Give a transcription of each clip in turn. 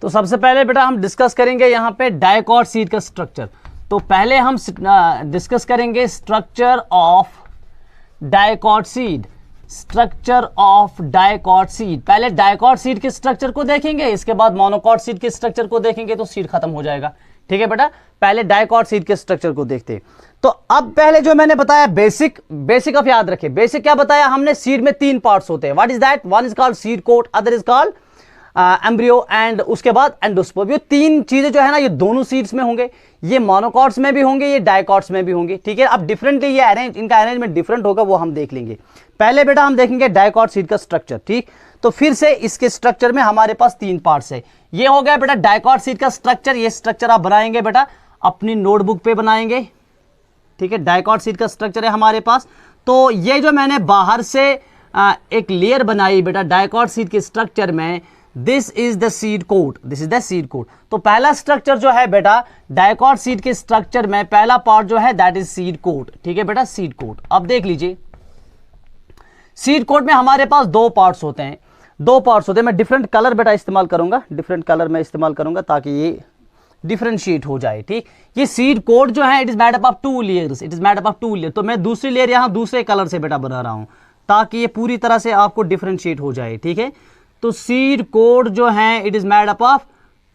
तो सबसे पहले बेटा हम डिस्कस करेंगे यहाँ पे डाइकॉट सीड का स्ट्रक्चर। तो पहले हम डिस्कस करेंगे structure of dicot seed. Structure of dicot seed, पहले डाइकॉट सीड के स्ट्रक्चर को देखेंगे, इसके बाद मोनोकॉट सीड के स्ट्रक्चर को देखेंगे तो सीड खत्म हो जाएगा। ठीक है बेटा, पहले डाइकॉट सीड के स्ट्रक्चर को देखते हैं। तो अब पहले जो मैंने बताया बेसिक अब याद रखें। बेसिक क्या बताया हमने, सीड में 3 पार्ट्स होते हैं। What is that? One is called seed coat, other is called embryo and उसके बाद एंडोस्पर्म। ये 3 चीजें जो है ना, ये दोनों सीड्स में होंगे, ये मोनोकॉट्स में भी होंगे, ये डाइकॉट्स में भी होंगे। ठीक है, अब डिफरेंटली ये इनका अरेंजमेंट डिफरेंट होगा, वो हम देख लेंगे। पहले बेटा हम देखेंगे डाइकॉट सीड का स्ट्रक्चर। ठीक, तो फिर से इसके स्ट्रक्चर में हमारे पास 3 पार्ट्स है। ये हो गया बेटा डाइकॉट सीड का स्ट्रक्चर। ये स्ट्रक्चर आप बनाएंगे बेटा अपनी नोटबुक पे बनाएंगे। ठीक है, डाइकॉट सीड का स्ट्रक्चर है हमारे पास। तो ये जो मैंने बाहर से एक लेयर बनाई बेटा डाइकॉट सीड के स्ट्रक्चर में, this is the seed coat, this is the seed coat. तो पहला स्ट्रक्चर जो है बेटा डाइकॉट सीड के स्ट्रक्चर में पहला पार्ट जो है दैट इज सीड कोट। ठीक है बेटा, सीड कोट। अब देख लीजिए, सीड कोट में हमारे पास 2 पार्ट्स होते हैं, 2 पार्ट्स होते हैं। मैं डिफरेंट कलर बेटा इस्तेमाल करूंगा, डिफरेंट कलर मैं इस्तेमाल करूंगा ताकि ये डिफरेंशिएट हो जाए। ठीक, ये सीड कोट जो है it is made up of 2 layers, it is made up of 2 layer. तो मैं दूसरी लेयर यहां दूसरे कलर से बेटा बना रहा हूं ताकि ये पूरी तरह से आपको डिफरेंशिएट हो जाए। ठीक है, तो सीड कोट जो है it is made up of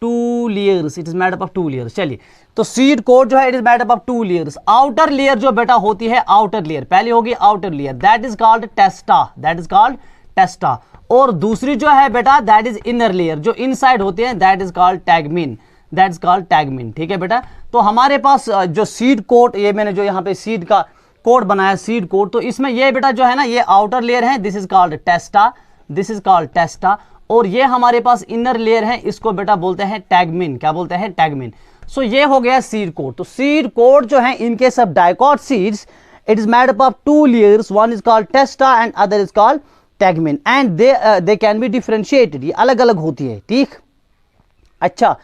2 layers, it is made up of 2 layers. चलिए, तो सीड कोट जो है it is made up of 2 layers. Outer layer जो बेटा होती है, आउटर लेयर पहले होगी outer layer, that is called testa, that is called testa. और दूसरी जो है बेटा दैट इज इनर लेयर, जो इनसाइड होती है that is called tegmen, that is called टैगमिन। ठीक है बेटा, तो हमारे पास जो सीड कोट, ये मैंने जो यहाँ पे सीड का कोट बनाया सीड कोट, तो इसमें ये बेटा जो है ना ये आउटर लेयर है, this is called testa, this is called testa. और ये हमारे पास इनर लेयर है, इसको बेटा बोलते हैं टैगमिन। क्या बोलते हैं? टैगमिन। सो ये हो गया सीड कोट। तो सीड कोट जो है in case of dicot seeds it is made up of 2 layers, one is called testa and other is called tegmen and they can be differentiated, ये अलग अलग होती है। ठीक, अच्छा,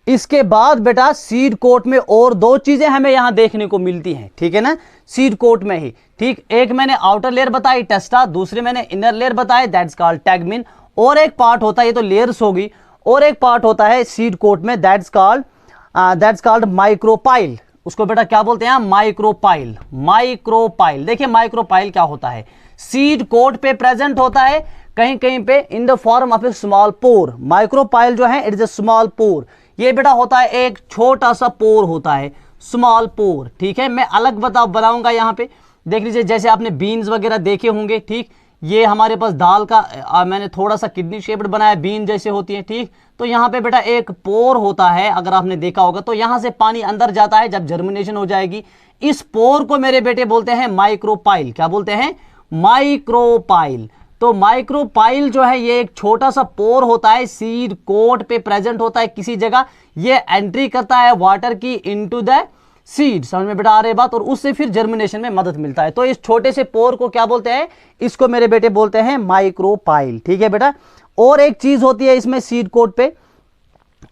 इसके बाद बेटा सीड कोट में और 2 चीजें हमें यहां देखने को मिलती हैं। ठीक है ना, सीड कोट में ही। ठीक, एक मैंने आउटर लेयर बताई टेस्टा, दूसरी मैंने इनर लेयर बताई दैट इज कॉल्ड टैगमिन। और एक पार्ट होता है, ये तो लेयर्स होगी, और एक पार्ट होता है सीड कोट में दैट्स कॉल्ड माइक्रोपाइल। उसको बेटा क्या बोलते हैं? माइक्रोपाइल। माइक्रोपाइल, देखिए माइक्रोपाइल क्या होता है, सीड कोट पे प्रेजेंट होता है कहीं कहीं पे in the form of a small pore. Micropyle जो है it is a small pore. ये बेटा होता है एक छोटा सा पोर होता है, स्मॉल पोर। ठीक है, मैं अलग बनाऊंगा यहाँ पे। देख लीजिए, जैसे आपने बीन्स वगैरह देखे होंगे। ठीक, ये हमारे पास दाल का मैंने थोड़ा सा किडनी शेप्ड बनाया, बीन जैसे होती है। ठीक, तो यहाँ पे बेटा एक पोर होता है, अगर आपने देखा होगा तो यहाँ से पानी अंदर जाता है जब जर्मिनेशन हो जाएगी। इस पोर को मेरे बेटे बोलते हैं माइक्रोपाइल। क्या बोलते हैं? माइक्रोपाइल। तो माइक्रोपाइल जो है ये एक छोटा सा पोर होता है, सीड कोट पे प्रेजेंट होता है किसी जगह। ये एंट्री करता है वाटर की इनटू द सीड, समझ में बेटा आ रही बात, और उससे फिर जर्मिनेशन में मदद मिलता है। तो इस छोटे से पोर को क्या बोलते हैं? इसको मेरे बेटे बोलते हैं माइक्रोपाइल। ठीक है बेटा, और एक चीज होती है इसमें सीड कोट पे,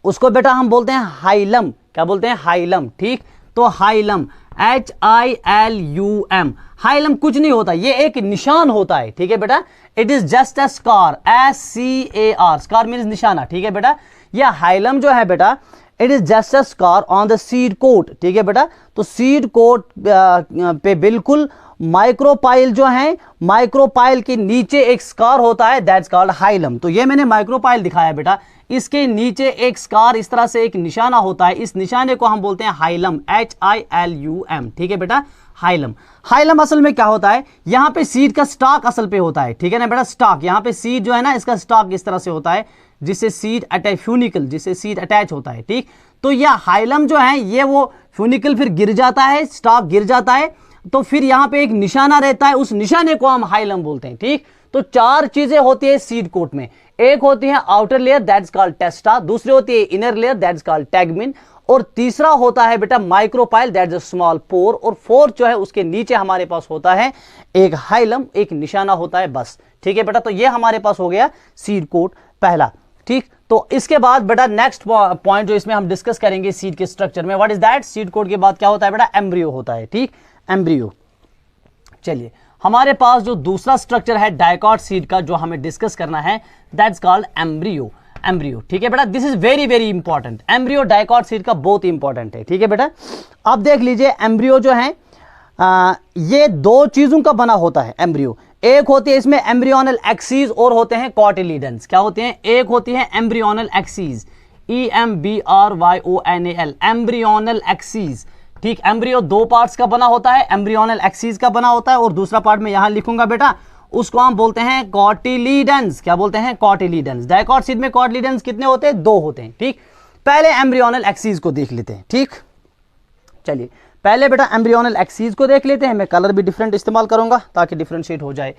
उसको बेटा हम बोलते हैं हाइलम। क्या बोलते हैं? हाइलम। ठीक, तो हाइलम HILUM, हाइलम कुछ नहीं होता, ये एक निशान होता है। ठीक है बेटा, it is just a scar, SCAR, scar means निशाना। ठीक है बेटा, यह हाइलम जो है बेटा it is just a scar on the seed coat. ठीक है बेटा, तो सीड कोट पे बिल्कुल माइक्रोपाइल जो है, माइक्रोपाइल के नीचे एक स्कार होता है दैट्स कॉल्ड हाइलम। तो ये मैंने माइक्रोपाइल दिखाया बेटा, इसके नीचे एक स्कार इस तरह से एक निशाना होता है, इस निशाने को हम बोलते हैं हाइलम, HILUM। ठीक है बेटा, हाइलम। हाइलम असल में क्या होता है, यहाँ पे सीड का स्टॉक असल पे होता है। ठीक है ना बेटा, स्टॉक, यहाँ पे सीड जो है ना इसका स्टॉक इस तरह से होता है जिससे सीड अटैच, फ्यूनिकल जिससे सीड अटैच होता है। ठीक, तो यह हाइलम जो है ये वो फ्यूनिकल फिर गिर जाता है, स्टॉक गिर जाता है, तो फिर यहाँ पे एक निशाना रहता है, उस निशाने को हम हाइलम बोलते हैं। ठीक, तो 4 चीजें होती है सीड कोट में। एक होती है आउटर लेयर दैट्स कॉल्ड टेस्टा, दूसरी होती है इनर लेयर दैट्स कॉल्ड टैगमिन, और तीसरा होता है बेटा माइक्रोपाइल दैट्स अ स्मॉल पोर, और फोर्थ जो है उसके नीचे हमारे पास होता है एक हाइलम, एक निशाना होता है, बस। ठीक है बेटा, तो ये हमारे पास हो गया सीड कोट पहला। ठीक, तो इसके बाद बेटा नेक्स्ट पॉइंट जो इसमें हम डिस्कस करेंगे सीड के स्ट्रक्चर में, what is that? Seed coat के बाद क्या होता है बेटा? एम्ब्रियो होता है। ठीक, एम्ब्रियो। चलिए, हमारे पास जो दूसरा स्ट्रक्चर है डाइकॉट सीड का जो हमें डिस्कस करना है दैट्स कॉल्ड एम्ब्रियो। एम्ब्रियो, ठीक है बेटा, this is very very important. Embryo dicot seed का बहुत इंपॉर्टेंट है, ठीक है बेटा। अब देख लीजिए एम्ब्रियो जो है ये दो चीजों का बना होता है एम्ब्रियो। एक होती है इसमें एम्ब्रियोनल एक्सीज और होते हैं कॉटिलीडन्स। क्या होते हैं? एक होती है embryonal axis, EMBRYONAL, embryonal axis, ठीक। एम्ब्रियो दो पार्ट्स का बना होता है, एम्ब्रियोनल एक्सीज का बना होता है, और दूसरा पार्ट में यहां लिखूंगा बेटा, उसको हम बोलते हैं कॉटिलीडन्स। क्या बोलते हैं? कॉटिलीडन्स। डाइकॉट सीड में कॉटिलीडन्स कितने होते हैं? दो होते हैं, ठीक। पहले एम्ब्रियोनल एक्सीज को देख लेते हैं, ठीक। चलिए पहले बेटा एम्ब्रियोनल एक्सीज को देख लेते हैं। मैं कलर भी डिफरेंट इस्तेमाल करूंगा ताकि डिफरेंशिएट हो जाए।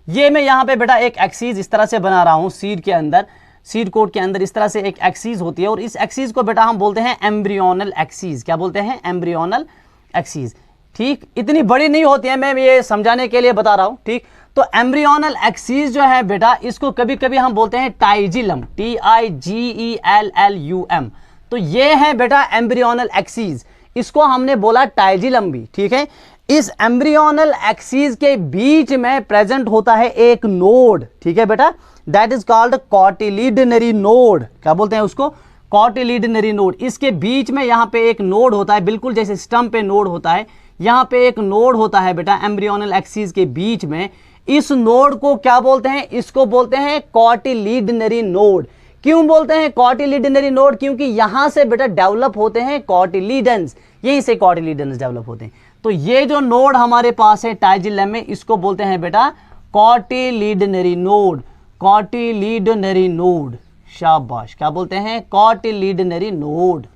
ये मैं यहाँ पे बेटा एक एक्सीज इस तरह से बना रहा हूँ सीड के अंदर, सीड कोट के अंदर इस तरह से एक एक्सीज होती है, और इस एक्सीज को बेटा हम बोलते हैं एम्ब्रियोनल एक्सीज। क्या बोलते हैं? एम्ब्रियोनल एक्सीज, ठीक। इतनी बड़ी नहीं होती है, मैं ये समझाने के लिए बता रहा हूँ, ठीक। तो एम्ब्रियोनल एक्सीज जो है बेटा, इसको कभी कभी हम बोलते हैं टाइजिलम, TIGELLUM। तो ये है बेटा एम्ब्रियोनल एक्सीज, इसको हमने बोला टाइजिलम भी, ठीक है। इस एम्ब्रियोनल एक्सीज के बीच में प्रेजेंट होता है एक नोड, ठीक है बेटा, दैट इज कॉल्ड कॉटिलीडनरी नोड। क्या बोलते हैं उसको? कॉटिलीडनरी नोड। इसके बीच में यहाँ पे एक नोड होता है, बिल्कुल जैसे स्टम्प पे नोड होता है, यहाँ पे एक नोड होता है बेटा एम्ब्रियोनल एक्सीज के बीच में। इस नोड को क्या बोलते हैं? इसको बोलते हैं कॉटिलीडनरी नोड। क्यों बोलते हैं कॉटिलीडनरी नोड? क्योंकि यहां से बेटा डेवलप होते हैं कॉटिलीडन्स, यहीं से कॉटिलीडन्स डेवलप होते हैं। तो ये जो नोड हमारे पास है टाइजिलम में, इसको बोलते हैं बेटा कॉटिलीडनरी नोड। कॉटिलीडनरी नोड, शाबाश। क्या बोलते हैं? कॉटिलीडनरी नोड,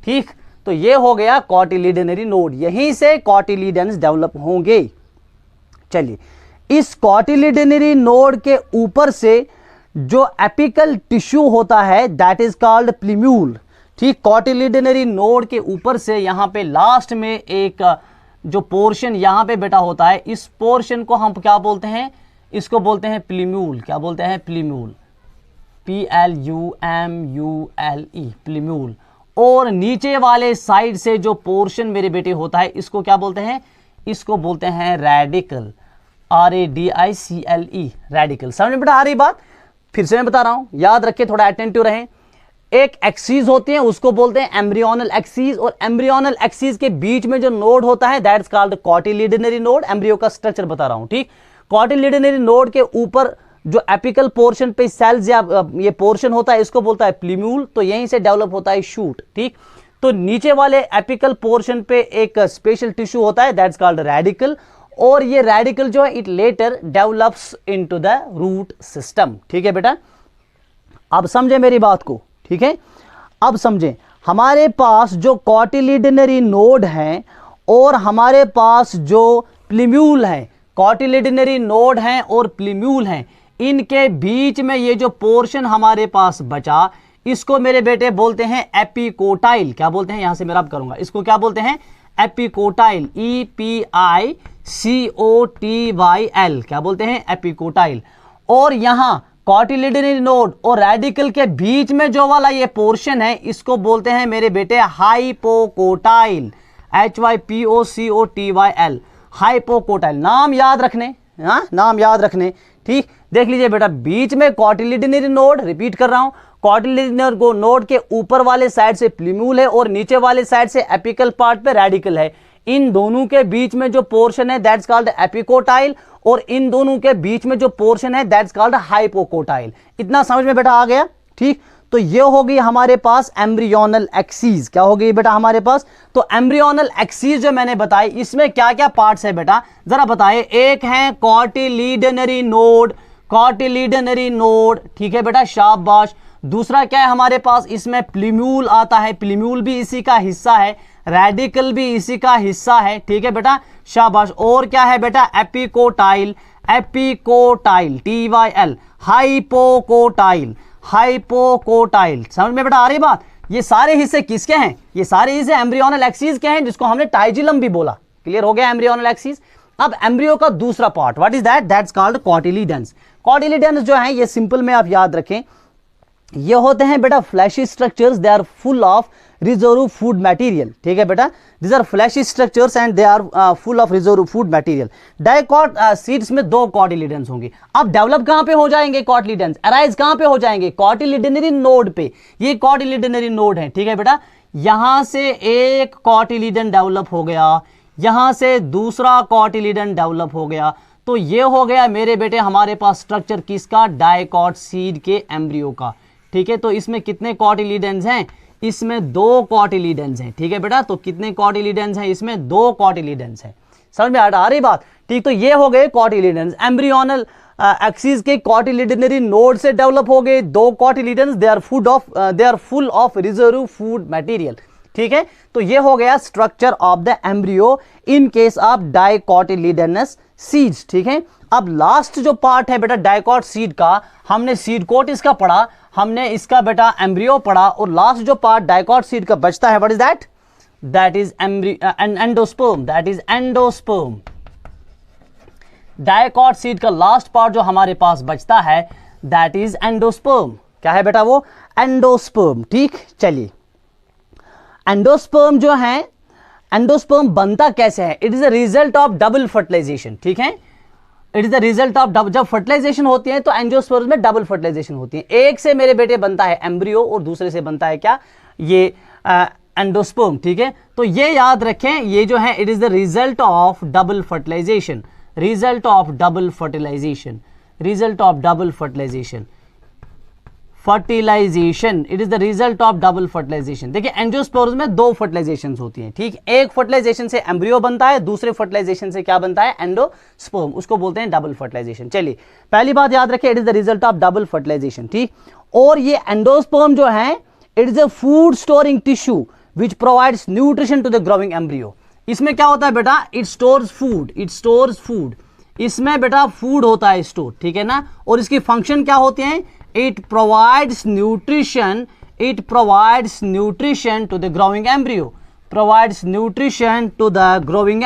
ठीक। तो ये हो गया कॉटिलीडनरी नोड, यहीं से कॉटिलीडन्स डेवलप होंगे। चलिए इस कॉटिलीडनरी नोड के ऊपर से जो एपिकल टिश्यू होता है दैट इज कॉल्ड प्लीम्यूल, ठीक। कॉटिलीडनरी नोड के ऊपर से यहां पे लास्ट में एक जो पोर्शन यहां पे बेटा होता है, इस पोर्शन को हम क्या बोलते हैं? इसको बोलते हैं प्लीम्यूल। क्या बोलते हैं? प्लीम्यूल, PLUMULE, प्लीम्यूल। और नीचे वाले साइड से जो पोर्शन मेरे बेटे होता है, इसको क्या बोलते हैं? इसको बोलते हैं रेडिकल, RADICLE, रेडिकल। समझ में बेटा आ रही बात? फिर से मैं बता रहा हूं, याद रखिए, थोड़ा अटेंटिव रहें। एक एक्सीज होती है, उसको बोलते हैं एम्ब्रियोनल एक्सीज, और एम्ब्रियोनल एक्सीज के बीच में जो नोड होता है दैट्स कॉल्ड कॉटिलीडनरी नोड। एम्ब्रियो का स्ट्रक्चर बता रहा हूं, ठीक। कॉटिलीडनरी नोड के ऊपर जो एपिकल पोर्शन पे सेल्स या ये पोर्शन होता है, इसको बोलता है प्लीम्यूल। तो यहीं से डेवलप होता है शूट, ठीक। तो नीचे वाले एपिकल पोर्शन पे एक स्पेशल टिश्यू होता है दैट्स कॉल्ड रेडिकल, और ये रेडिकल जो है it later develops into the root system, ठीक है बेटा। अब समझे मेरी बात को, ठीक है। अब समझें, हमारे पास जो कॉटिलीडनरी नोड है और हमारे पास जो प्लीम्यूल है, कॉटिलीडनरी नोड है और प्लीम्यूल है, इनके बीच में ये जो पोर्शन हमारे पास बचा, इसको मेरे बेटे बोलते हैं एपिकोटाइल। क्या बोलते हैं? यहां से मैं रब करूंगा, इसको क्या बोलते हैं? Epicotyl, EPICOTYL। क्या बोलते हैं? एपिकोटाइल। और यहां कॉटिलीडनरी नोड और रेडिकल के बीच में जो वाला ये पोर्शन है, इसको बोलते हैं मेरे बेटे हाइपोकोटाइल, HYPOCOTYL, हाइपोकोटाइल। नाम याद रखने, हाँ नाम याद रखने, ठीक। देख लीजिए बेटा, बीच में कॉटिलीडनरी नोड, रिपीट कर रहा हूं, कॉटिलीडनरी नोड के ऊपर वाले साइड से प्लीम्यूल है और नीचे वाले साइड से एपिकल पार्ट पे रेडिकल है। इन दोनों के बीच में जो पोर्शन है दैट्स कॉल्ड एपिकोटाइल, और इन दोनों के बीच में जो पोर्शन है दैट्स कॉल्ड हाइपोकोटाइल। इतना समझ में बेटा आ गया, ठीक। तो ये हो गई हमारे पास एम्ब्रियोनल एक्सीज। क्या हो गई बेटा हमारे पास? तो एम्ब्रियोनल एक्सीज जो मैंने बताई, इसमें क्या क्या पार्ट्स है बेटा, जरा बताइए। एक है कॉटिलीडनरी नोड, कॉटिलीडनरी नोड, ठीक है बेटा, शाबाश। दूसरा क्या है हमारे पास? इसमें प्लीम्यूल आता है, प्लीम्यूल भी इसी का हिस्सा है, रेडिकल भी इसी का हिस्सा है, ठीक है बेटा, शाबाश। और क्या है बेटा? Epicotyl, epicotyl, TYL, hypocotyl, hypocotyl. समझ में बेटा आ रही बात? ये सारे हिस्से किसके हैं? ये सारे हिस्से एम्ब्रियोनल एक्सीज के हैं, जिसको हमने टाइजिलम भी बोला। क्लियर हो गया एम्ब्रियोनल एक्सीज। अब एम्ब्रियो का दूसरा part, what is that? That's called cotyledons. Cotyledons जो है ये सिंपल में आप याद रखें, ये होते हैं बेटा fleshy structures, they are full of reserve food material, ठीक है बेटा, this are fleshy structures and they are full of reserve food material. Dicot seeds में 2 कॉटिलिडन्स होंगे। अब डेवलप कहां पे हो जाएंगे कॉटिलिडन्स, अराइज कहां पे हो जाएंगे, कॉटिलिडनरी नोड पे। ये कॉटिलिडनरी नोड है, ठीक है बेटा, यहां से एक कॉटिलिडन डेवलप हो गया, यहां से दूसरा कॉटिलिडन डेवलप हो गया, तो ये हो गया मेरे बेटे हमारे पास स्ट्रक्चर किसका, डाइकॉट सीड के एम्ब्रियो का, ठीक है। तो इसमें कितने कॉटिलिडन्स हैं, इसमें 2 कॉटिलिडन्स हैं, ठीक है बेटा। तो कितने कॉटिलिडन्स हैं, इसमें 2 कॉटिलिडन्स हैं, समझ में आ रही बात, ठीक। तो ये हो गए कॉटिलिडन्स, एम्ब्रियोनल एक्सिस के कॉटिलिडनरी नोड से डेवलप हो गए 2 cotyledons, they are full of reserve food material, ठीक है। तो ये हो गया structure of the embryo in case of dicotyledonous seeds, ठीक है। अब लास्ट जो पार्ट है बेटा डाइकॉट सीड का, हमने सीड कोट इसका पढ़ा, हमने इसका बेटा एम्ब्रियो पढ़ा, और लास्ट जो पार्ट डाइकॉट सीड का बचता है, what is that, that is endosperm, that is endosperm. Dicot seed का लास्ट पार्ट जो हमारे पास बचता है दैट इज एंडोस्पर्म। क्या है बेटा वो, एंडोस्पर्म, ठीक। चलिए, एंडोस्पर्म जो है, एंडोस्पर्म बनता कैसे है, it is the result of double fertilization, ठीक है। It is the result of जब फर्टिलाइजेशन होती है तो एंजियोस्पर्म में डबल फर्टिलाइजेशन होती है, एक से मेरे बेटे बनता है एम्ब्रियो और दूसरे से बनता है क्या, ये एंडोस्पर्म, ठीक है। तो ये याद रखें, ये जो है it is the result of double fertilization, result of double fertilization, result of double fertilization, fertilization, it is the result of double fertilization. देखिए एंजियोस्पर्म्स में 2 फर्टिलाइजेशन होती हैं, ठीक। एक फर्टिलाइजेशन से एम्ब्रियो बनता है, दूसरे फर्टिलाइजेशन से क्या बनता है, एंडोस्पर्म, उसको बोलते हैं डबल फर्टिलाइजेशन। चलिए पहली बात याद रखें, it is the result of double fertilization, ठीक। और ये एंडोस्पर्म जो है it is a food storing tissue which provides nutrition to the growing embryo. इसमें क्या होता है बेटा, it stores food, it stores food, इसमें बेटा फूड होता है स्टोर, ठीक है ना। और इसकी फंक्शन क्या होते हैं, it provides nutrition to the growing embryo, provides nutrition to the growing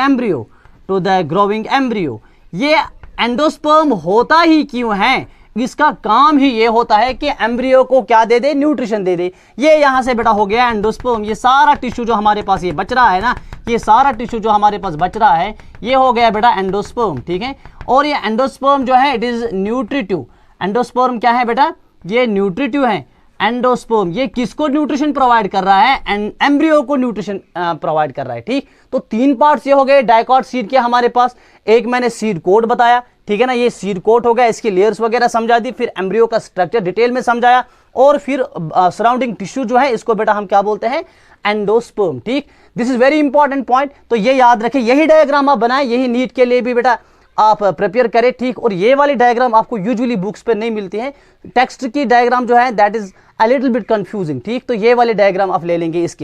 embryo, ये एंडोस्पर्म होता ही क्यों है, इसका काम ही ये होता है कि एम्ब्रियो को क्या दे दे, न्यूट्रिशन दे दे। ये यहां से बेटा हो गया एंडोस्पर्म, ये सारा टिश्यू जो हमारे पास ये बच रहा है ना, ये सारा टिश्यू जो हमारे पास बच रहा है ये हो गया बेटा एंडोस्पर्म, ठीक है। और ये एंडोस्पर्म जो है इट इज न्यूट्रिटिव, एंडोस्पर्म क्या है बेटा, ये न्यूट्रिटिव है। एंडोस्पर्म ये किसको न्यूट्रिशन प्रोवाइड कर रहा है, एम्ब्रियो को न्यूट्रिशन प्रोवाइड कर रहा है, ठीक। तो 3 पार्ट्स ये हो गए डाइकॉट सीड के हमारे पास। एक मैंने सीड कोट बताया, ठीक है ना, ये सीड कोट हो गया, इसकी लेयर्स वगैरह समझा दी, फिर एम्ब्रियो का स्ट्रक्चर डिटेल में समझाया, और फिर सराउंडिंग टिश्यू जो है इसको बेटा हम क्या बोलते हैं, एंडोस्पर्म, ठीक। This is very important point, तो ये याद रखें, यही डायग्राम आप बनाए, यही नीट के लिए भी बेटा आप प्रिपेयर करें, ठीक। और ये वाली डायग्राम आपको यूजुअली बुक्स पे नहीं मिलती है, टेक्स्ट की डायग्राम जो है that is a little bit confusing, ठीक। तो ये वाली डायग्राम आप ले लेंगे इसके लिए।